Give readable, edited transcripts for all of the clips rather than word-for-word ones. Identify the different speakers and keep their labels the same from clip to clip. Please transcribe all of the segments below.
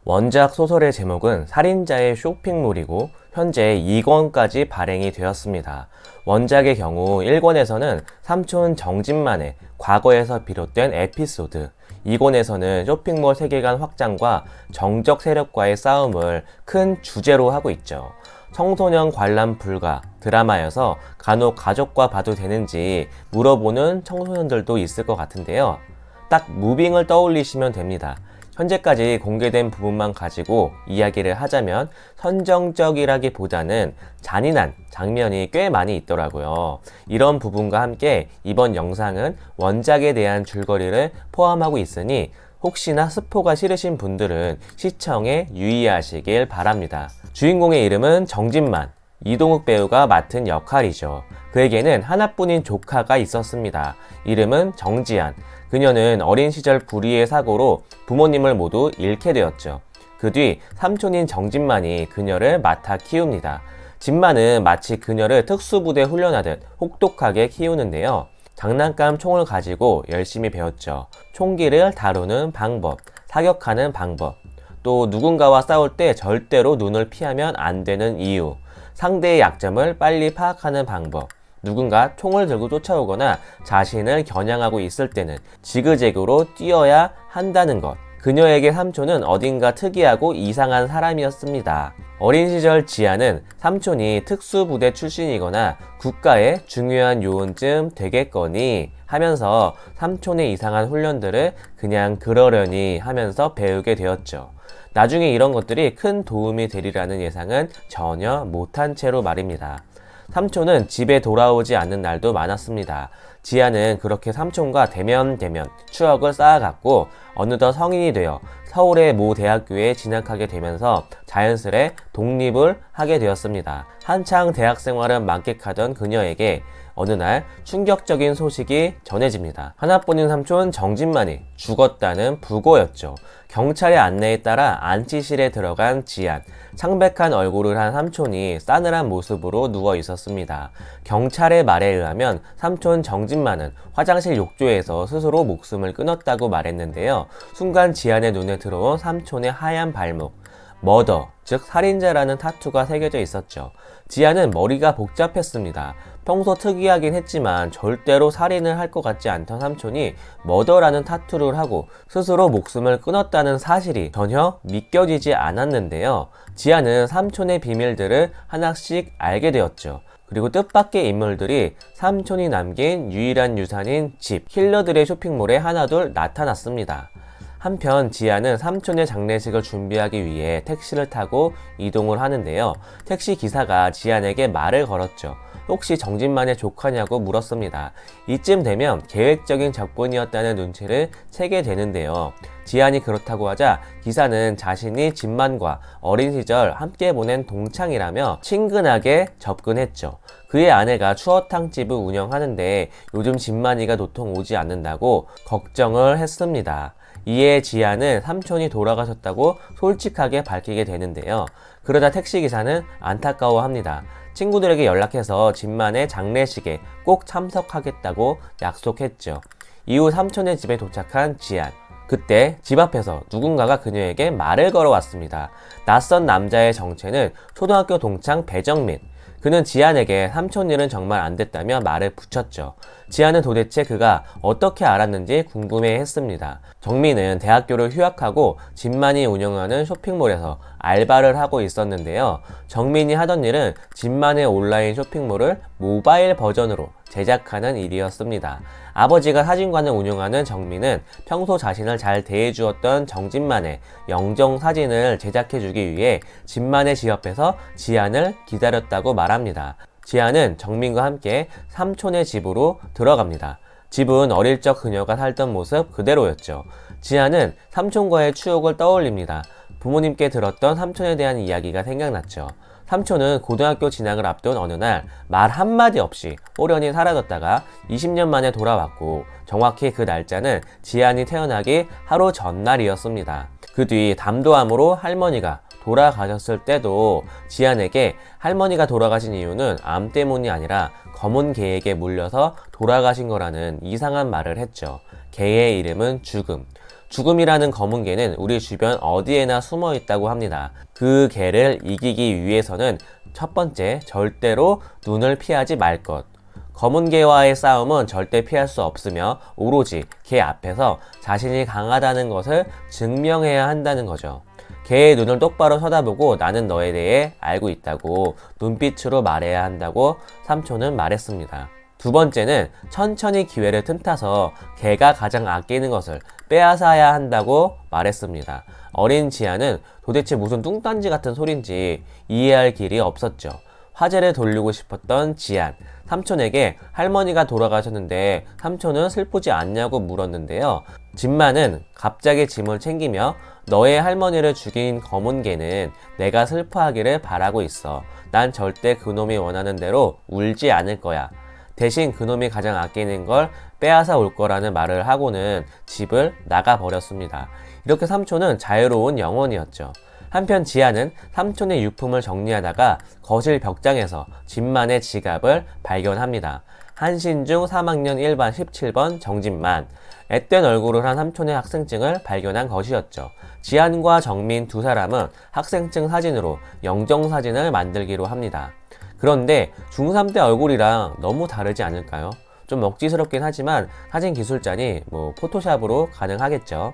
Speaker 1: 원작 소설의 제목은 살인자의 쇼핑몰이고 현재 2권까지 발행이 되었습니다. 원작의 경우 1권에서는 삼촌 정진만의 과거에서 비롯된 에피소드, 2권에서는 쇼핑몰 세계관 확장과 정적 세력과의 싸움을 큰 주제로 하고 있죠. 청소년 관람 불가 드라마여서 간혹 가족과 봐도 되는지 물어보는 청소년들도 있을 것 같은데요. 딱 무빙을 떠올리시면 됩니다. 현재까지 공개된 부분만 가지고 이야기를 하자면 선정적이라기보다는 잔인한 장면이 꽤 많이 있더라고요. 이런 부분과 함께 이번 영상은 원작에 대한 줄거리를 포함하고 있으니 혹시나 스포가 싫으신 분들은 시청에 유의하시길 바랍니다. 주인공의 이름은 정진만, 이동욱 배우가 맡은 역할이죠. 그에게는 하나뿐인 조카가 있었습니다. 이름은 정지안. 그녀는 어린 시절 불의의 사고로 부모님을 모두 잃게 되었죠. 그 뒤 삼촌인 정진만이 그녀를 맡아 키웁니다. 진만은 마치 그녀를 특수부대 훈련하듯 혹독하게 키우는데요. 장난감 총을 가지고 열심히 배웠죠. 총기를 다루는 방법, 사격하는 방법, 또 누군가와 싸울 때 절대로 눈을 피하면 안 되는 이유, 상대의 약점을 빨리 파악하는 방법, 누군가 총을 들고 쫓아오거나 자신을 겨냥하고 있을 때는 지그재그로 뛰어야 한다는 것. 그녀에게 삼촌은 어딘가 특이하고 이상한 사람이었습니다. 어린 시절 지아는 삼촌이 특수부대 출신이거나 국가의 중요한 요원쯤 되겠거니 하면서 삼촌의 이상한 훈련들을 그냥 그러려니 하면서 배우게 되었죠. 나중에 이런 것들이 큰 도움이 되리라는 예상은 전혀 못한 채로 말입니다. 삼촌은 집에 돌아오지 않는 날도 많았습니다. 지아는 그렇게 삼촌과 대면 추억을 쌓아갔고 어느덧 성인이 되어 서울의 모 대학교에 진학하게 되면서 자연스레 독립을 하게 되었습니다. 한창 대학 생활을 만끽하던 그녀에게 어느 날 충격적인 소식이 전해집니다. 하나뿐인 삼촌 정진만이 죽었다는 부고였죠. 경찰의 안내에 따라 안치실에 들어간 지안. 창백한 얼굴을 한 삼촌이 싸늘한 모습으로 누워 있었습니다. 경찰의 말에 의하면 삼촌 정진만은 화장실 욕조에서 스스로 목숨을 끊었다고 말했는데요. 순간 지안의 눈에 들어온 삼촌의 하얀 발목. 머더, 즉 살인자라는 타투가 새겨져 있었죠. 지아는 머리가 복잡했습니다. 평소 특이하긴 했지만 절대로 살인을 할 것 같지 않던 삼촌이 머더라는 타투를 하고 스스로 목숨을 끊었다는 사실이 전혀 믿겨지지 않았는데요. 지아는 삼촌의 비밀들을 하나씩 알게 되었죠. 그리고 뜻밖의 인물들이 삼촌이 남긴 유일한 유산인 집, 킬러들의 쇼핑몰에 하나둘 나타났습니다. 한편 지아는 삼촌의 장례식을 준비하기 위해 택시를 타고 이동을 하는데요. 택시 기사가 지안에게 말을 걸었죠. 혹시 정진만의 조카냐고 물었습니다. 이쯤 되면 계획적인 접근이었다는 눈치를 채게 되는데요. 지안이 그렇다고 하자 기사는 자신이 진만과 어린 시절 함께 보낸 동창이라며 친근하게 접근했죠. 그의 아내가 추어탕집을 운영하는데 요즘 진만이가 도통 오지 않는다고 걱정을 했습니다. 이에 지아는 삼촌이 돌아가셨다고 솔직하게 밝히게 되는데요. 그러다 택시기사는 안타까워합니다. 친구들에게 연락해서 진만의 장례식에 꼭 참석하겠다고 약속했죠. 이후 삼촌의 집에 도착한 지안. 그때 집 앞에서 누군가가 그녀에게 말을 걸어왔습니다. 낯선 남자의 정체는 초등학교 동창 배정민. 그는 지안에게 삼촌 일은 정말 안 됐다며 말을 붙였죠. 지안은 도대체 그가 어떻게 알았는지 궁금해했습니다. 정민은 대학교를 휴학하고 진만이 운영하는 쇼핑몰에서 알바를 하고 있었는데요. 정민이 하던 일은 진만의 온라인 쇼핑몰을 모바일 버전으로 제작하는 일이었습니다. 아버지가 사진관을 운영하는 정민은 평소 자신을 잘 대해주었던 정진만의 영정 사진을 제작해주기 위해 진만의 집 앞에서 지안을 기다렸다고 말합니다. 지안은 정민과 함께 삼촌의 집으로 들어갑니다. 집은 어릴 적 그녀가 살던 모습 그대로였죠. 지안은 삼촌과의 추억을 떠올립니다. 부모님께 들었던 삼촌에 대한 이야기가 생각났죠. 삼촌은 고등학교 진학을 앞둔 어느 날 말 한마디 없이 호련히 사라졌다가 20년 만에 돌아왔고 정확히 그 날짜는 지안이 태어나기 하루 전날이었습니다. 그 뒤 담도암으로 할머니가 돌아가셨을 때도 지안에게 할머니가 돌아가신 이유는 암 때문이 아니라 검은 개에게 물려서 돌아가신 거라는 이상한 말을 했죠. 개의 이름은 죽음. 죽음이라는 검은 개는 우리 주변 어디에나 숨어 있다고 합니다. 그 개를 이기기 위해서는 첫 번째, 절대로 눈을 피하지 말 것. 검은 개와의 싸움은 절대 피할 수 없으며 오로지 개 앞에서 자신이 강하다는 것을 증명해야 한다는 거죠. 개의 눈을 똑바로 쳐다보고 나는 너에 대해 알고 있다고 눈빛으로 말해야 한다고 삼촌은 말했습니다. 두 번째는 천천히 기회를 틈타서 개가 가장 아끼는 것을 빼앗아야 한다고 말했습니다. 어린 지아는 도대체 무슨 뚱딴지 같은 소린지 이해할 길이 없었죠. 화제를 돌리고 싶었던 지안. 삼촌에게 할머니가 돌아가셨는데 삼촌은 슬프지 않냐고 물었는데요. 진만은 갑자기 짐을 챙기며 너의 할머니를 죽인 검은 개는 내가 슬퍼하기를 바라고 있어. 난 절대 그놈이 원하는 대로 울지 않을 거야. 대신 그놈이 가장 아끼는 걸 빼앗아 올 거라는 말을 하고는 집을 나가버렸습니다. 이렇게 삼촌은 자유로운 영혼이었죠. 한편 지아는 삼촌의 유품을 정리하다가 거실 벽장에서 진만의 지갑을 발견합니다. 한신중 3학년 1반 17번 정진만. 앳된 얼굴을 한 삼촌의 학생증을 발견한 것이었죠. 지안과 정민 두 사람은 학생증 사진으로 영정사진을 만들기로 합니다. 그런데 중3 때 얼굴이랑 너무 다르지 않을까요? 좀 억지스럽긴 하지만 사진 기술자니 포토샵으로 가능하겠죠.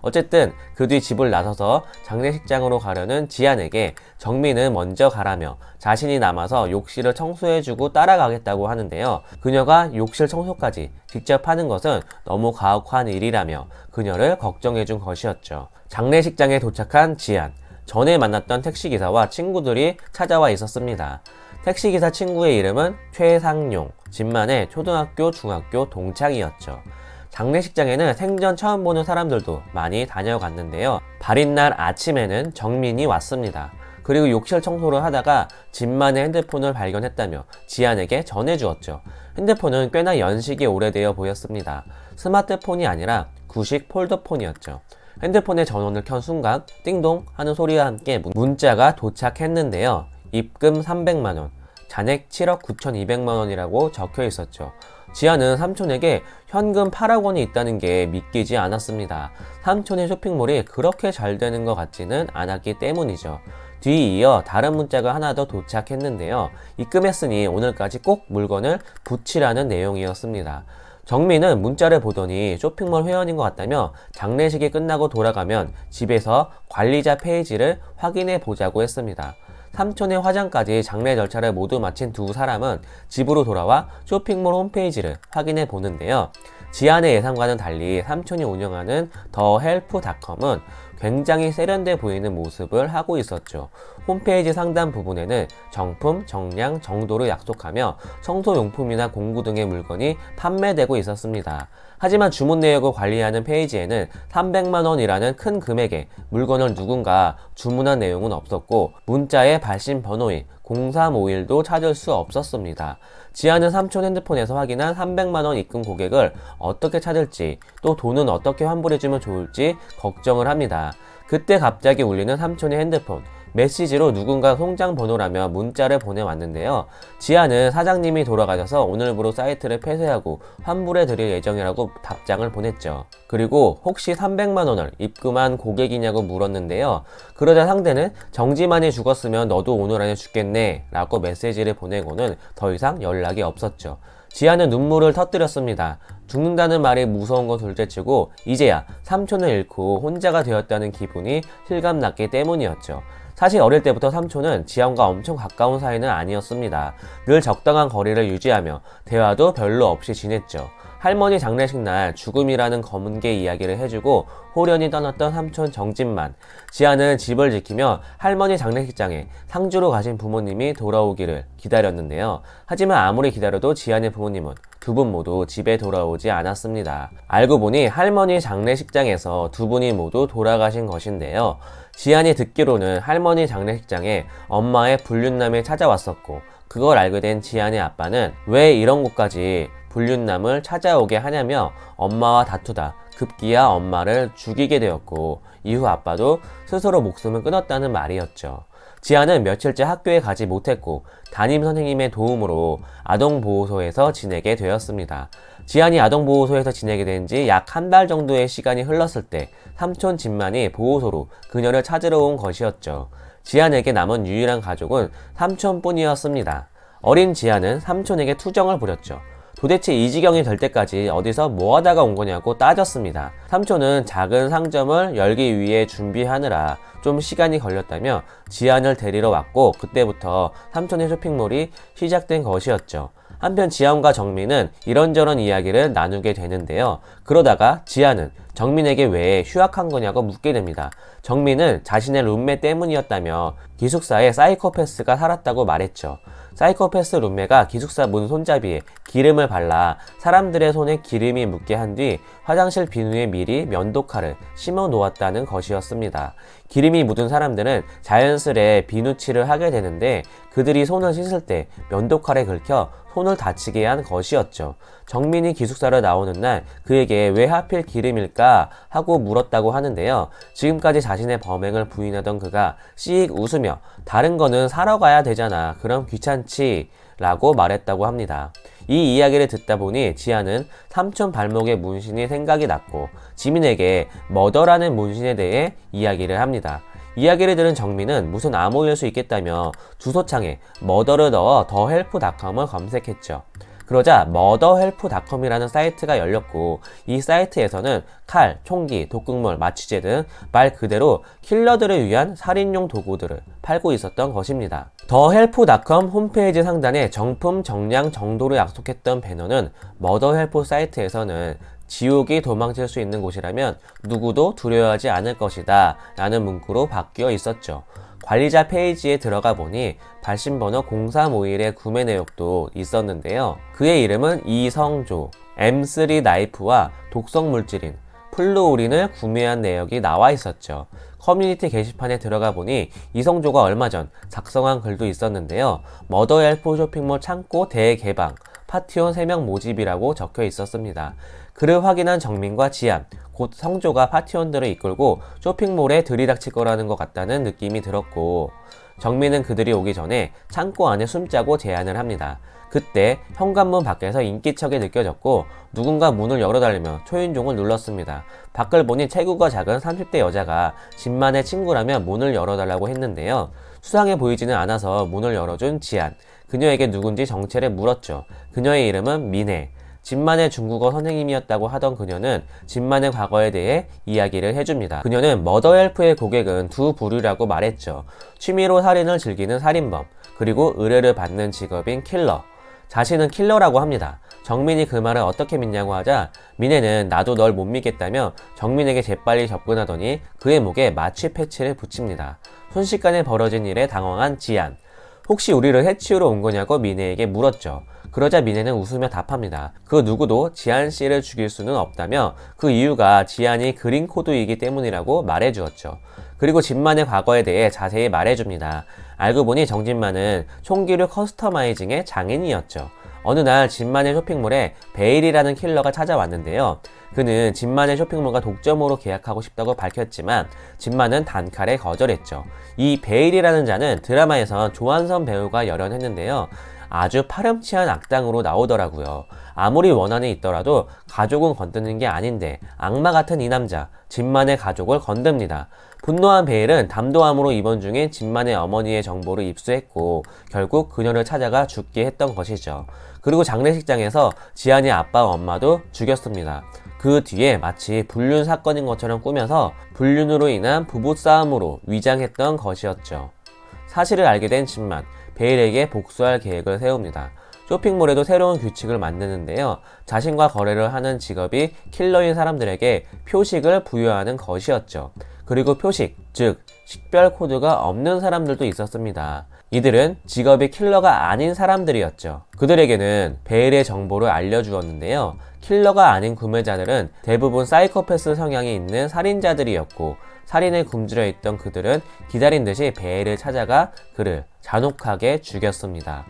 Speaker 1: 어쨌든 그 뒤 집을 나서서 장례식장으로 가려는 지안에게 정민은 먼저 가라며 자신이 남아서 욕실을 청소해주고 따라가겠다고 하는데요. 그녀가 욕실 청소까지 직접 하는 것은 너무 가혹한 일이라며 그녀를 걱정해준 것이었죠. 장례식장에 도착한 지안. 전에 만났던 택시기사와 친구들이 찾아와 있었습니다. 택시기사 친구의 이름은 최상용, 진만의 초등학교, 중학교 동창이었죠. 장례식장에는 생전 처음 보는 사람들도 많이 다녀갔는데요. 발인 날 아침에는 정민이 왔습니다. 그리고 욕실 청소를 하다가 진만의 핸드폰을 발견했다며 지안에게 전해주었죠. 핸드폰은 꽤나 연식이 오래되어 보였습니다. 스마트폰이 아니라 구식 폴더폰이었죠. 핸드폰의 전원을 켠 순간 띵동 하는 소리와 함께 문자가 도착했는데요. 입금 300만원, 잔액 7억 9,200만원이라고 적혀 있었죠. 지아는 삼촌에게 현금 8억 원이 있다는 게 믿기지 않았습니다. 삼촌의 쇼핑몰이 그렇게 잘 되는 것 같지는 않았기 때문이죠. 뒤이어 다른 문자가 하나 더 도착했는데요. 입금했으니 오늘까지 꼭 물건을 붙이라는 내용이었습니다. 정민은 문자를 보더니 쇼핑몰 회원인 것 같다며 장례식이 끝나고 돌아가면 집에서 관리자 페이지를 확인해 보자고 했습니다. 삼촌의 화장까지 장례 절차를 모두 마친 두 사람은 집으로 돌아와 쇼핑몰 홈페이지를 확인해 보는데요. 지안의 예상과는 달리 삼촌이 운영하는 더헬프닷컴은 굉장히 세련돼 보이는 모습을 하고 있었죠. 홈페이지 상단 부분에는 정품, 정량, 정도를 약속하며 청소용품이나 공구 등의 물건이 판매되고 있었습니다. 하지만 주문 내역을 관리하는 페이지에는 300만원이라는 큰 금액의 물건을 누군가 주문한 내용은 없었고 문자의 발신 번호인 0351도 찾을 수 없었습니다. 지아는 삼촌 핸드폰에서 확인한 300만원 입금 고객을 어떻게 찾을지 또 돈은 어떻게 환불해주면 좋을지 걱정을 합니다. 그때 갑자기 울리는 삼촌의 핸드폰. 메시지로 누군가 송장 번호라며 문자를 보내왔는데요. 지아는 사장님이 돌아가셔서 오늘부로 사이트를 폐쇄하고 환불해 드릴 예정이라고 답장을 보냈죠. 그리고 혹시 300만원을 입금한 고객이냐고 물었는데요. 그러자 상대는 정지만이 죽었으면 너도 오늘 안에 죽겠네 라고 메시지를 보내고는 더 이상 연락이 없었죠. 지아는 눈물을 터뜨렸습니다. 죽는다는 말이 무서운 건 둘째치고 이제야 삼촌을 잃고 혼자가 되었다는 기분이 실감났기 때문이었죠. 사실 어릴 때부터 삼촌은 지안과 엄청 가까운 사이는 아니었습니다. 늘 적당한 거리를 유지하며 대화도 별로 없이 지냈죠. 할머니 장례식 날 죽음이라는 검은 개 이야기를 해주고 호련히 떠났던 삼촌 정진만. 지아는 집을 지키며 할머니 장례식장에 상주로 가신 부모님이 돌아오기를 기다렸는데요. 하지만 아무리 기다려도 지안의 부모님은 두 분 모두 집에 돌아오지 않았습니다. 알고 보니 할머니 장례식장에서 두 분이 모두 돌아가신 것인데요. 지안이 듣기로는 할머니 장례식장에 엄마의 불륜남이 찾아왔었고 그걸 알게 된 지안의 아빠는 왜 이런 곳까지 불륜남을 찾아오게 하냐며 엄마와 다투다 급기야 엄마를 죽이게 되었고 이후 아빠도 스스로 목숨을 끊었다는 말이었죠. 지아는 며칠째 학교에 가지 못했고 담임 선생님의 도움으로 아동보호소에서 지내게 되었습니다. 지안이 아동보호소에서 지내게 된 지 약 한 달 정도의 시간이 흘렀을 때 삼촌 진만이 보호소로 그녀를 찾으러 온 것이었죠. 지안에게 남은 유일한 가족은 삼촌뿐이었습니다. 어린 지안은 삼촌에게 투정을 부렸죠. 도대체 이 지경이 될 때까지 어디서 뭐 하다가 온 거냐고 따졌습니다. 삼촌은 작은 상점을 열기 위해 준비하느라 좀 시간이 걸렸다며 지안을 데리러 왔고, 그때부터 삼촌의 쇼핑몰이 시작된 것이었죠. 한편 지안과 정민은 이런저런 이야기를 나누게 되는데요. 그러다가 지안은 정민에게 왜 휴학한 거냐고 묻게 됩니다. 정민은 자신의 룸메 때문이었다며 기숙사에 사이코패스가 살았다고 말했죠. 사이코패스 룸메가 기숙사 문 손잡이에 기름을 발라 사람들의 손에 기름이 묻게 한 뒤 화장실 비누에 미리 면도칼을 심어 놓았다는 것이었습니다. 기름이 묻은 사람들은 자연스레 비누칠을 하게 되는데, 그들이 손을 씻을 때 면도칼에 긁혀 손을 다치게 한 것이었죠. 정민이 기숙사를 나오는 날 그에게 왜 하필 기름일까 하고 물었다고 하는데요. 지금까지 자신의 범행을 부인하던 그가 씩 웃으며 다른 거는 사러 가야 되잖아, 그럼 귀찮지? 라고 말했다고 합니다. 이 이야기를 듣다 보니 지안은 삼촌 발목의 문신이 생각이 났고 지민에게 머더라는 문신에 대해 이야기를 합니다. 이야기를 들은 정민은 무슨 암호일 수 있겠다며 주소창에 머더를 넣어 더헬프닷컴을 검색했죠. 그러자 머더헬프닷컴이라는 사이트가 열렸고, 이 사이트에서는 칼, 총기, 독극물, 마취제 등 말 그대로 킬러들을 위한 살인용 도구들을 팔고 있었던 것입니다. 더헬프닷컴 홈페이지 상단에 정품 정량 정도를 약속했던 배너는 머더헬프 사이트에서는 지옥이 도망칠 수 있는 곳이라면 누구도 두려워하지 않을 것이다 라는 문구로 바뀌어 있었죠. 관리자 페이지에 들어가 보니 발신번호 0351의 구매 내역도 있었는데요. 그의 이름은 이성조, M3 나이프와 독성 물질인 플루오린을 구매한 내역이 나와 있었죠. 커뮤니티 게시판에 들어가 보니 이성조가 얼마 전 작성한 글도 있었는데요. 머더헬프 쇼핑몰 창고 대개방, 파티원 3명 모집이라고 적혀 있었습니다. 글을 확인한 정민과 지안, 곧 성조가 파티원들을 이끌고 쇼핑몰에 들이닥칠 거라는 것 같다는 느낌이 들었고, 정민은 그들이 오기 전에 창고 안에 숨자고 제안을 합니다. 그때 현관문 밖에서 인기척이 느껴졌고 누군가 문을 열어달라며 초인종을 눌렀습니다. 밖을 보니 체구가 작은 30대 여자가 진만의 친구라며 문을 열어달라고 했는데요. 수상해 보이지는 않아서 문을 열어준 지안, 그녀에게 누군지 정체를 물었죠. 그녀의 이름은 미네. 진만의 중국어 선생님이었다고 하던 그녀는 진만의 과거에 대해 이야기를 해줍니다. 그녀는 머더헬프의 고객은 두 부류라고 말했죠. 취미로 살인을 즐기는 살인범, 그리고 의뢰를 받는 직업인 킬러. 자신은 킬러라고 합니다. 정민이 그 말을 어떻게 믿냐고 하자 미네는 나도 널 못 믿겠다며 정민에게 재빨리 접근하더니 그의 목에 마취 패치를 붙입니다. 순식간에 벌어진 일에 당황한 지안. 혹시 우리를 해치우러 온 거냐고 미네에게 물었죠. 그러자 미네는 웃으며 답합니다. 그 누구도 지안 씨를 죽일 수는 없다며 그 이유가 지안이 그린 코드이기 때문이라고 말해주었죠. 그리고 진만의 과거에 대해 자세히 말해줍니다. 알고 보니 정진만은 총기류 커스터마이징의 장인이었죠. 어느 날 진만의 쇼핑몰에 베일이라는 킬러가 찾아왔는데요. 그는 진만의 쇼핑몰과 독점으로 계약하고 싶다고 밝혔지만 진만은 단칼에 거절했죠. 이 베일이라는 자는 드라마에선 조한선 배우가 열연했는데요. 아주 파렴치한 악당으로 나오더라고요. 아무리 원한이 있더라도 가족은 건드는 게 아닌데 악마 같은 이 남자, 진만의 가족을 건듭니다. 분노한 베일은 담도함으로 입원 중인 진만의 어머니의 정보를 입수했고 결국 그녀를 찾아가 죽게 했던 것이죠. 그리고 장례식장에서 지안의 아빠와 엄마도 죽였습니다. 그 뒤에 마치 불륜 사건인 것처럼 꾸며서 불륜으로 인한 부부싸움으로 위장했던 것이었죠. 사실을 알게 된 진만, 베일에게 복수할 계획을 세웁니다. 쇼핑몰에도 새로운 규칙을 만드는데요. 자신과 거래를 하는 직업이 킬러인 사람들에게 표식을 부여하는 것이었죠. 그리고 표식, 즉 식별 코드가 없는 사람들도 있었습니다. 이들은 직업이 킬러가 아닌 사람들이었죠. 그들에게는 베일의 정보를 알려주었는데요. 킬러가 아닌 구매자들은 대부분 사이코패스 성향이 있는 살인자들이었고 살인에 굶주려 있던 그들은 기다린 듯이 베일을 찾아가 그를 잔혹하게 죽였습니다.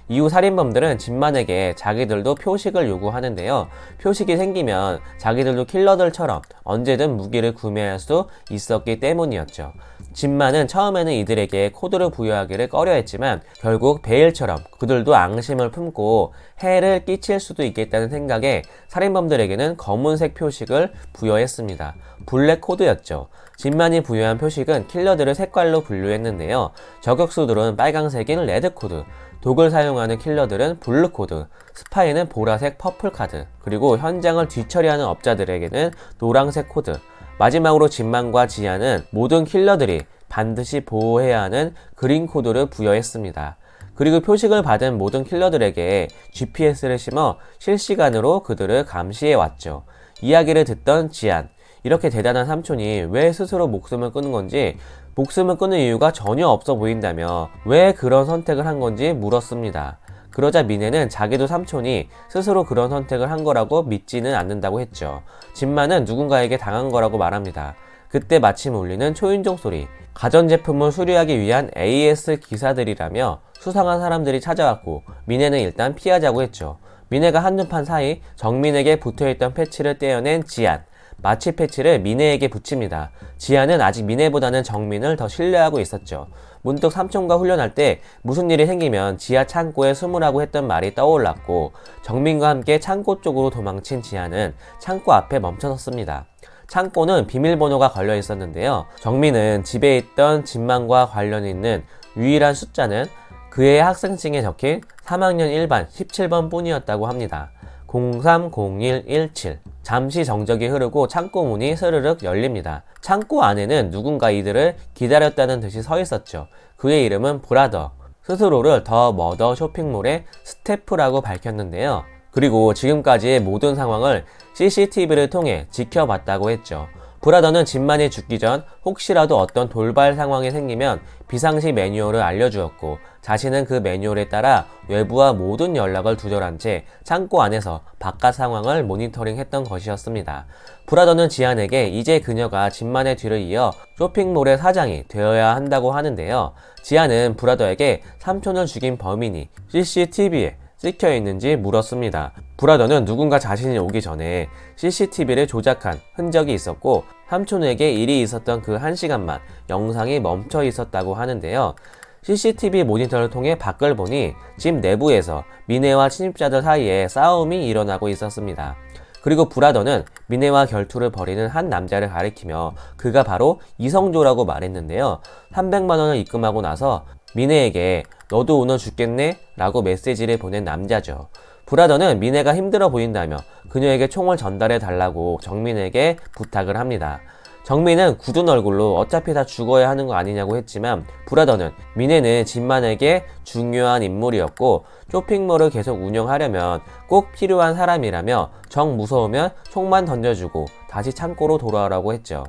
Speaker 1: 이후 살인범들은 진만에게 자기들도 표식을 요구하는데요. 표식이 생기면 자기들도 킬러들처럼 언제든 무기를 구매할 수 있었기 때문이었죠. 진만은 처음에는 이들에게 코드를 부여하기를 꺼려했지만 결국 베일처럼 그들도 앙심을 품고 해를 끼칠 수도 있겠다는 생각에 살인범들에게는 검은색 표식을 부여했습니다. 블랙 코드였죠. 진만이 부여한 표식은 킬러들을 색깔로 분류했는데요. 저격수들은 빨강색인 레드 코드, 독을 사용하는 킬러들은 블루 코드, 스파이는 보라색 퍼플 카드, 그리고 현장을 뒤처리하는 업자들에게는 노란색 코드, 마지막으로 진만과 지안은 모든 킬러들이 반드시 보호해야 하는 그린 코드를 부여했습니다. 그리고 표식을 받은 모든 킬러들에게 GPS를 심어 실시간으로 그들을 감시해왔죠. 이야기를 듣던 지안, 이렇게 대단한 삼촌이 왜 스스로 목숨을 끊은 건지, 목숨을 끊을 이유가 전혀 없어 보인다며 왜 그런 선택을 한 건지 물었습니다. 그러자 미네는 자기도 삼촌이 스스로 그런 선택을 한 거라고 믿지는 않는다고 했죠. 진만은 누군가에게 당한 거라고 말합니다. 그때 마침 울리는 초인종 소리, 가전제품을 수리하기 위한 AS 기사들이라며 수상한 사람들이 찾아왔고 미네는 일단 피하자고 했죠. 미네가 한눈판 사이 정민에게 붙어있던 패치를 떼어낸 지안, 마취 패치를 미네에게 붙입니다. 지안은 아직 미네보다는 정민을 더 신뢰하고 있었죠. 문득 삼촌과 훈련할 때 무슨 일이 생기면 지하 창고에 숨으라고 했던 말이 떠올랐고 정민과 함께 창고 쪽으로 도망친 지안은 창고 앞에 멈춰섰습니다. 창고는 비밀번호가 걸려 있었는데요. 정민은 집에 있던 진만과 관련 있는 유일한 숫자는 그의 학생증에 적힌 3학년 1반 17번 뿐이었다고 합니다. 030117. 잠시 정적이 흐르고 창고 문이 스르륵 열립니다. 창고 안에는 누군가 이들을 기다렸다는 듯이 서 있었죠. 그의 이름은 브라더. 스스로를 더 머더 쇼핑몰의 스태프라고 밝혔는데요. 그리고 지금까지의 모든 상황을 CCTV를 통해 지켜봤다고 했죠. 브라더는 진만이 죽기 전 혹시라도 어떤 돌발 상황이 생기면 비상시 매뉴얼을 알려주었고 자신은 그 매뉴얼에 따라 외부와 모든 연락을 두절한 채 창고 안에서 바깥 상황을 모니터링했던 것이었습니다. 브라더는 지안에게 이제 그녀가 진만의 뒤를 이어 쇼핑몰의 사장이 되어야 한다고 하는데요. 지안은 브라더에게 삼촌을 죽인 범인이 CCTV에 찍혀 있는지 물었습니다. 브라더는 누군가 자신이 오기 전에 CCTV를 조작한 흔적이 있었고 삼촌에게 일이 있었던 그 1시간만 영상이 멈춰 있었다고 하는데요. CCTV 모니터를 통해 밖을 보니 집 내부에서 미네와 침입자들 사이에 싸움이 일어나고 있었습니다. 그리고 브라더는 미네와 결투를 벌이는 한 남자를 가리키며 그가 바로 이성조라고 말했는데요. 300만원을 입금하고 나서 미네에게 너도 오늘 죽겠네? 라고 메시지를 보낸 남자죠. 브라더는 미네가 힘들어 보인다며 그녀에게 총을 전달해 달라고 정민에게 부탁을 합니다. 정민은 굳은 얼굴로 어차피 다 죽어야 하는 거 아니냐고 했지만 브라더는 미네는 진만에게 중요한 인물이었고 쇼핑몰을 계속 운영하려면 꼭 필요한 사람이라며 정 무서우면 총만 던져주고 다시 창고로 돌아오라고 했죠.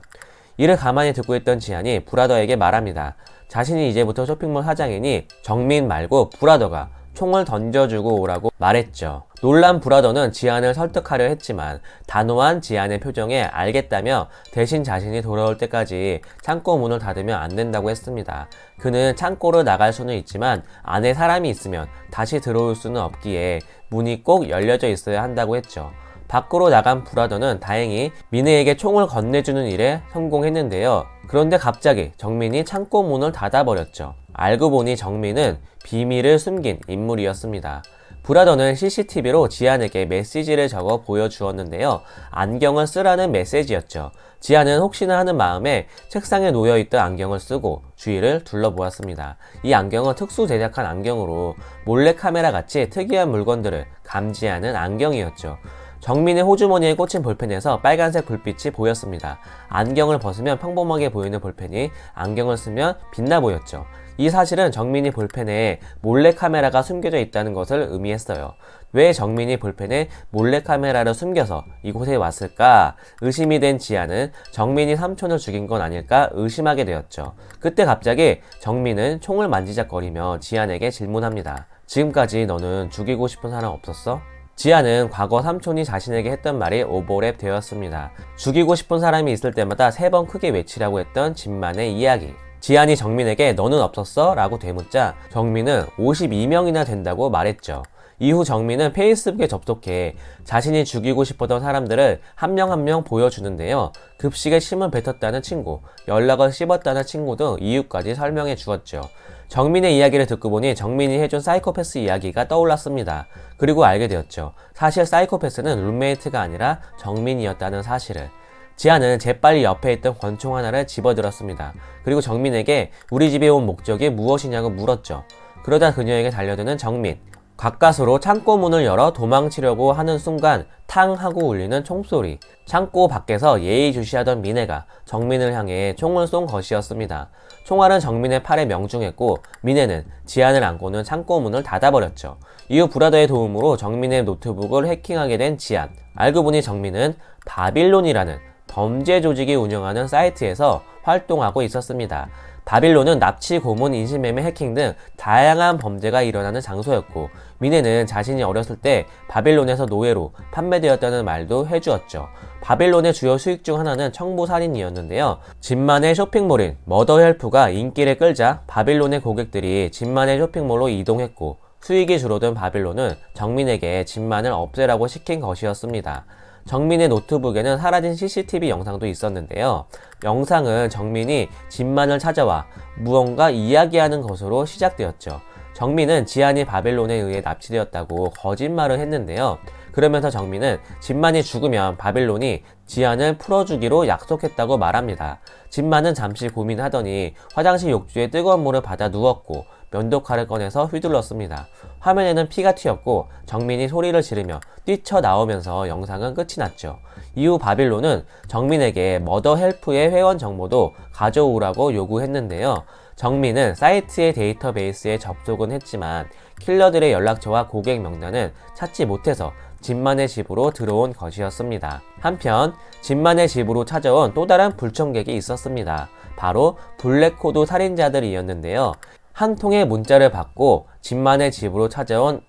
Speaker 1: 이를 가만히 듣고 있던 지안이 브라더에게 말합니다. 자신이 이제부터 쇼핑몰 사장이니 정민 말고 브라더가 총을 던져주고 오라고 말했죠. 놀란 브라더는 지안을 설득하려 했지만 단호한 지안의 표정에 알겠다며 대신 자신이 돌아올 때까지 창고 문을 닫으면 안 된다고 했습니다. 그는 창고를 나갈 수는 있지만 안에 사람이 있으면 다시 들어올 수는 없기에 문이 꼭 열려져 있어야 한다고 했죠. 밖으로 나간 브라더는 다행히 미네에게 총을 건네주는 일에 성공했는데요. 그런데 갑자기 정민이 창고 문을 닫아버렸죠. 알고 보니 정민은 비밀을 숨긴 인물이었습니다. 브라더는 CCTV로 지안에게 메시지를 적어 보여주었는데요. 안경을 쓰라는 메시지였죠. 지안은 혹시나 하는 마음에 책상에 놓여있던 안경을 쓰고 주위를 둘러보았습니다. 이 안경은 특수 제작한 안경으로 몰래카메라 같이 특이한 물건들을 감지하는 안경이었죠. 정민의 호주머니에 꽂힌 볼펜에서 빨간색 불빛이 보였습니다. 안경을 벗으면 평범하게 보이는 볼펜이 안경을 쓰면 빛나 보였죠. 이 사실은 정민이 볼펜에 몰래카메라가 숨겨져 있다는 것을 의미했어요. 왜 정민이 볼펜에 몰래카메라를 숨겨서 이곳에 왔을까? 의심이 된 지안은 정민이 삼촌을 죽인 건 아닐까 의심하게 되었죠. 그때 갑자기 정민은 총을 만지작거리며 지안에게 질문합니다. 지금까지 너는 죽이고 싶은 사람 없었어? 지안은 과거 삼촌이 자신에게 했던 말이 오버랩 되었습니다. 죽이고 싶은 사람이 있을 때마다 3번 크게 외치라고 했던 진만의 이야기. 지안이 정민에게 너는 없었어? 라고 되묻자 정민은 52명이나 된다고 말했죠. 이후 정민은 페이스북에 접속해 자신이 죽이고 싶었던 사람들을 한 명 한 명 보여주는데요. 급식에 침을 뱉었다는 친구, 연락을 씹었다는 친구 등 이유까지 설명해 주었죠. 정민의 이야기를 듣고 보니 정민이 해준 사이코패스 이야기가 떠올랐습니다. 그리고 알게 되었죠. 사실 사이코패스는 룸메이트가 아니라 정민이었다는 사실을. 지아는 재빨리 옆에 있던 권총 하나를 집어들었습니다. 그리고 정민에게 우리 집에 온 목적이 무엇이냐고 물었죠. 그러다 그녀에게 달려드는 정민. 가까스로 창고 문을 열어 도망치려고 하는 순간 탕 하고 울리는 총소리. 창고 밖에서 예의주시하던 미네가 정민을 향해 총을 쏜 것이었습니다. 총알은 정민의 팔에 명중했고 미네는 지안을 안고는 창고 문을 닫아버렸죠. 이후 브라더의 도움으로 정민의 노트북을 해킹하게 된 지안. 알고 보니 정민은 바빌론이라는 범죄 조직이 운영하는 사이트에서 활동하고 있었습니다. 바빌론은 납치, 고문, 인신매매, 해킹 등 다양한 범죄가 일어나는 장소였고 미네는 자신이 어렸을 때 바빌론에서 노예로 판매되었다는 말도 해주었죠. 바빌론의 주요 수익 중 하나는 청부살인이었는데요. 진만의 쇼핑몰인 머더헬프가 인기를 끌자 바빌론의 고객들이 진만의 쇼핑몰로 이동했고 수익이 줄어든 바빌론은 정민에게 진만을 없애라고 시킨 것이었습니다. 정민의 노트북에는 사라진 CCTV 영상도 있었는데요. 영상은 정민이 진만을 찾아와 무언가 이야기하는 것으로 시작되었죠. 정민은 지안이 바빌론에 의해 납치되었다고 거짓말을 했는데요. 그러면서 정민은 진만이 죽으면 바빌론이 지안을 풀어주기로 약속했다고 말합니다. 진만은 잠시 고민하더니 화장실 욕조에 뜨거운 물을 받아 누웠고 면도칼을 꺼내서 휘둘렀습니다. 화면에는 피가 튀었고 정민이 소리를 지르며 뛰쳐나오면서 영상은 끝이 났죠. 이후 바빌론은 정민에게 머더헬프의 회원 정보도 가져오라고 요구했는데요. 정민은 사이트의 데이터베이스에 접속은 했지만 킬러들의 연락처와 고객 명단은 찾지 못해서 진만의 집으로 들어온 것이었습니다. 한편 진만의 집으로 찾아온 또 다른 불청객이 있었습니다. 바로 블랙코드 살인자들이었는데요. 한 통의 문자를 받고 진만의 집으로 찾아온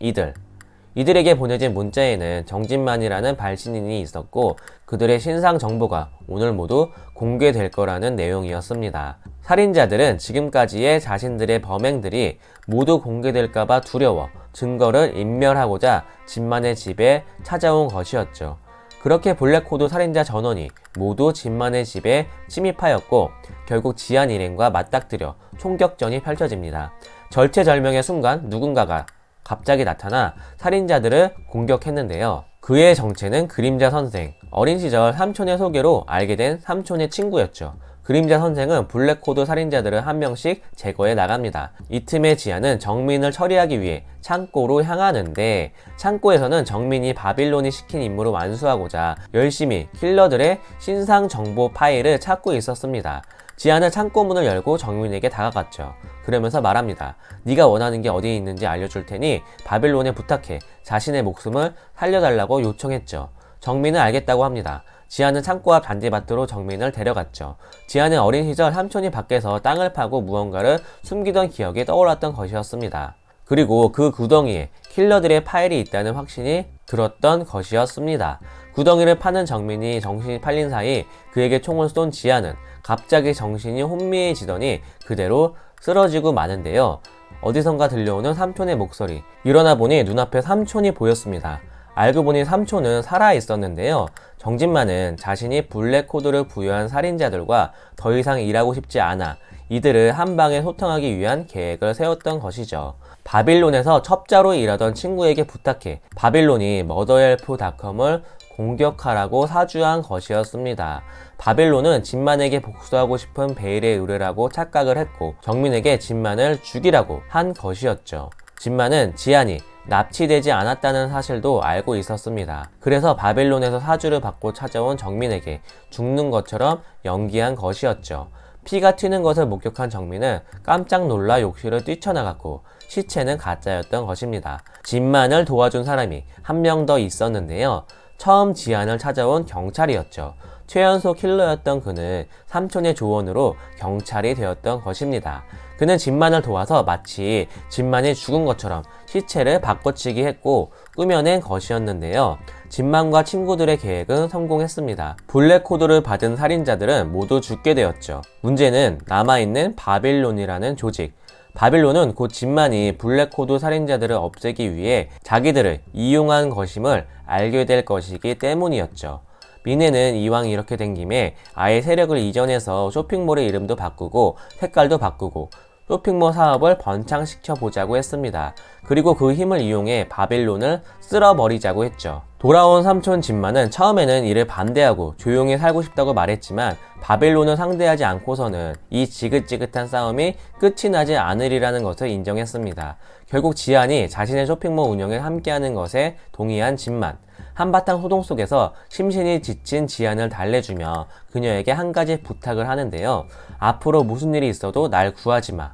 Speaker 1: 이들에게 보내진 문자에는 정진만이라는 발신인이 있었고 그들의 신상 정보가 오늘 모두 공개될 거라는 내용이었습니다. 살인자들은 지금까지의 자신들의 범행들이 모두 공개될까봐 두려워 증거를 인멸하고자 진만의 집에 찾아온 것이었죠. 그렇게 블랙코드 살인자 전원이 모두 진만의 집에 침입하였고 결국 지안 일행과 맞닥뜨려 총격전이 펼쳐집니다. 절체절명의 순간 누군가가 갑자기 나타나 살인자들을 공격했는데요. 그의 정체는 그림자 선생, 어린 시절 삼촌의 소개로 알게 된 삼촌의 친구였죠. 그림자 선생은 블랙코드 살인자들을 한 명씩 제거해 나갑니다. 이 틈에 지안은 정민을 처리하기 위해 창고로 향하는데 창고에서는 정민이 바빌론이 시킨 임무를 완수하고자 열심히 킬러들의 신상 정보 파일을 찾고 있었습니다. 지안은 창고 문을 열고 정민에게 다가갔죠. 그러면서 말합니다. 네가 원하는 게 어디에 있는지 알려줄 테니 바빌론에 부탁해 자신의 목숨을 살려달라고 요청했죠. 정민은 알겠다고 합니다. 지안은 창고 앞 잔디밭으로 정민을 데려갔죠. 지안은 어린 시절 삼촌이 밖에서 땅을 파고 무언가를 숨기던 기억이 떠올랐던 것이었습니다. 그리고 그 구덩이에 킬러들의 파일이 있다는 확신이 들었던 것이었습니다. 구덩이를 파는 정민이 정신이 팔린 사이 그에게 총을 쏜 지안은 갑자기 정신이 혼미해지더니 그대로 쓰러지고 마는데요. 어디선가 들려오는 삼촌의 목소리. 일어나 보니 눈앞에 삼촌이 보였습니다. 알고 보니 삼촌은 살아있었는데요. 정진만은 자신이 블랙코드를 부여한 살인자들과 더 이상 일하고 싶지 않아 이들을 한 방에 소탕하기 위한 계획을 세웠던 것이죠. 바빌론에서 첩자로 일하던 친구에게 부탁해 바빌론이 머더헬프닷컴을 공격하라고 사주한 것이었습니다. 바빌론은 진만에게 복수하고 싶은 베일의 의뢰라고 착각을 했고 정민에게 진만을 죽이라고 한 것이었죠. 진만은 지안이 납치되지 않았다는 사실도 알고 있었습니다. 그래서 바빌론에서 사주를 받고 찾아온 정민에게 죽는 것처럼 연기한 것이었죠. 피가 튀는 것을 목격한 정민은 깜짝 놀라 욕실을 뛰쳐나갔고 시체는 가짜였던 것입니다. 진만을 도와준 사람이 한 명 더 있었는데요. 처음 지안을 찾아온 경찰이었죠. 최연소 킬러였던 그는 삼촌의 조언으로 경찰이 되었던 것입니다. 그는 진만을 도와서 마치 진만이 죽은 것처럼 시체를 바꿔치기 했고 꾸며낸 것이었는데요. 진만과 친구들의 계획은 성공했습니다. 블랙코드를 받은 살인자들은 모두 죽게 되었죠. 문제는 남아있는 바빌론이라는 조직. 바빌론은 곧 진만이 블랙호드 살인자들을 없애기 위해 자기들을 이용한 것임을 알게 될 것이기 때문이었죠. 미네는 이왕 이렇게 된 김에 아예 세력을 이전해서 쇼핑몰의 이름도 바꾸고 색깔도 바꾸고 쇼핑몰 사업을 번창시켜 보자고 했습니다. 그리고 그 힘을 이용해 바빌론을 쓸어버리자고 했죠. 돌아온 삼촌 진만은 처음에는 이를 반대하고 조용히 살고 싶다고 말했지만 바빌론을 상대하지 않고서는 이 지긋지긋한 싸움이 끝이 나지 않으리라는 것을 인정했습니다. 결국 지안이 자신의 쇼핑몰 운영에 함께하는 것에 동의한 진만. 한바탕 소동 속에서 심신이 지친 지안을 달래주며 그녀에게 한 가지 부탁을 하는데요. 앞으로 무슨 일이 있어도 날 구하지 마.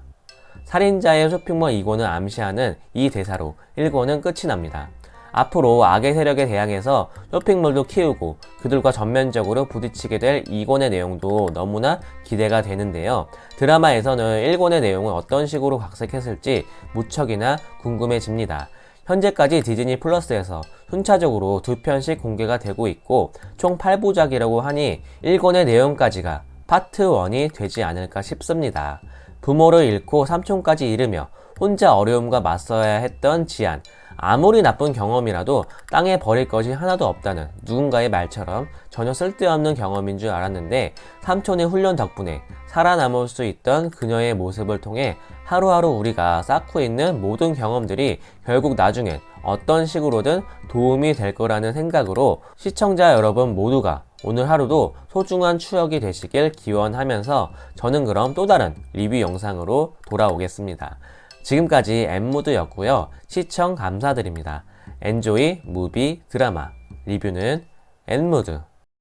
Speaker 1: 살인자의 쇼핑몰 2권을 암시하는 이 대사로 1권은 끝이 납니다. 앞으로 악의 세력에 대항해서 쇼핑몰도 키우고 그들과 전면적으로 부딪히게 될 2권의 내용도 너무나 기대가 되는데요. 드라마에서는 1권의 내용을 어떤 식으로 각색했을지 무척이나 궁금해집니다. 현재까지 디즈니 플러스에서 순차적으로 2편씩 공개가 되고 있고 총 8부작이라고 하니 1권의 내용까지가 파트 1이 되지 않을까 싶습니다. 부모를 잃고 삼촌까지 잃으며 혼자 어려움과 맞서야 했던 지안. 아무리 나쁜 경험이라도 땅에 버릴 것이 하나도 없다는 누군가의 말처럼 전혀 쓸데없는 경험인 줄 알았는데 삼촌의 훈련 덕분에 살아남을 수 있던 그녀의 모습을 통해 하루하루 우리가 쌓고 있는 모든 경험들이 결국 나중엔 어떤 식으로든 도움이 될 거라는 생각으로 시청자 여러분 모두가 오늘 하루도 소중한 추억이 되시길 기원하면서 저는 그럼 또 다른 리뷰 영상으로 돌아오겠습니다. 지금까지 엠무드였고요. 시청 감사드립니다. 엔조이 무비 드라마 리뷰는 엠무드.